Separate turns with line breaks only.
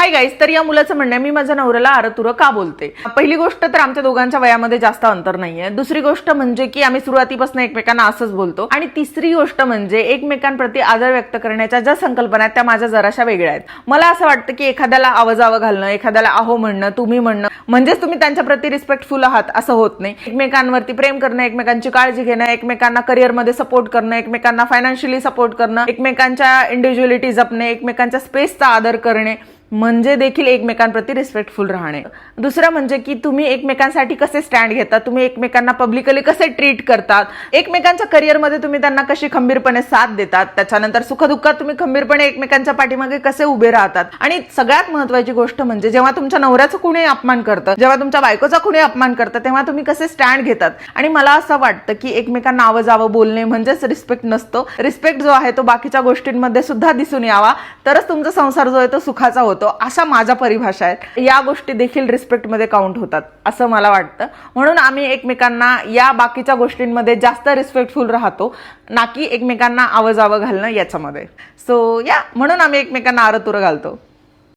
Hi guys, तर या मुलाचं म्हणणं आहे मी माझ्या नवऱ्याला आरतुरं का बोलते. पहिली गोष्ट तर आमच्या दोघांच्या वयामध्ये जास्त अंतर नाहीये. दुसरी गोष्ट म्हणजे की आम्ही सुरुवातीपासून एकमेकांना असंच बोलतो. आणि तिसरी गोष्ट म्हणजे एकमेकांप्रती आदर व्यक्त करण्याच्या ज्या संकल्पना आहेत त्या माझ्या जराशा वेगळ्या आहेत. मला असं वाटतं की एखाद्याला आवाजावं घालणं, एखाद्याला अहो म्हणणं, तुम्ही म्हणणं म्हणजेच तुम्ही त्यांच्याप्रती रिस्पेक्टफुल आहात असं होत नाही. एकमेकांवरती प्रेम करणं, एकमेकांची काळजी घेणं, एकमेकांना करिअरमध्ये सपोर्ट करणं, एकमेकांना फायनान्शियली सपोर्ट करणं, एकमेकांच्या इंडिव्हिज्युअलिटी जपणे, एकमेकांच्या स्पेसचा आदर करणे म्हणजे देखील एकमेकांप्रती रिस्पेक्टफुल राहणे. दुसरं म्हणजे की तुम्ही एकमेकांसाठी कसे स्टँड घेतात, तुम्ही एकमेकांना पब्लिकली कसे ट्रीट करतात, एकमेकांच्या करिअरमध्ये तुम्ही त्यांना कशी खंबीरपणे साथ देतात, त्याच्यानंतर सुखदुःखात तुम्ही खंबीरपणे एकमेकांच्या पाठीमागे कसे उभे राहतात. आणि सगळ्यात महत्त्वाची गोष्ट म्हणजे जेव्हा तुमच्या नवऱ्याचं कुणी अपमान करतं, जेव्हा तुमच्या बायकोचा कुणी अपमान करतं, तेव्हा तुम्ही कसे स्टँड घेतात. आणि मला असं वाटतं की एकमेकांना आवाजावं बोलणे म्हणजेच रिस्पेक्ट नसतो. रिस्पेक्ट जो आहे तो बाकीच्या गोष्टींमध्ये सुद्धा दिसून यावा, तरच तुमचा संसार जो आहे तो सुखाचा होतो. अशा माझ्या परिभाषा आहेत. या गोष्टी देखील रिस्पेक्टमध्ये काउंट होतात असं मला वाटतं. म्हणून आम्ही एकमेकांना या बाकीच्या गोष्टींमध्ये जास्त रिस्पेक्टफुल राहतो, ना की एकमेकांना आवाजावं घालणं याच्यामध्ये. सो म्हणून आम्ही एकमेकांना आरतुरं घालतो.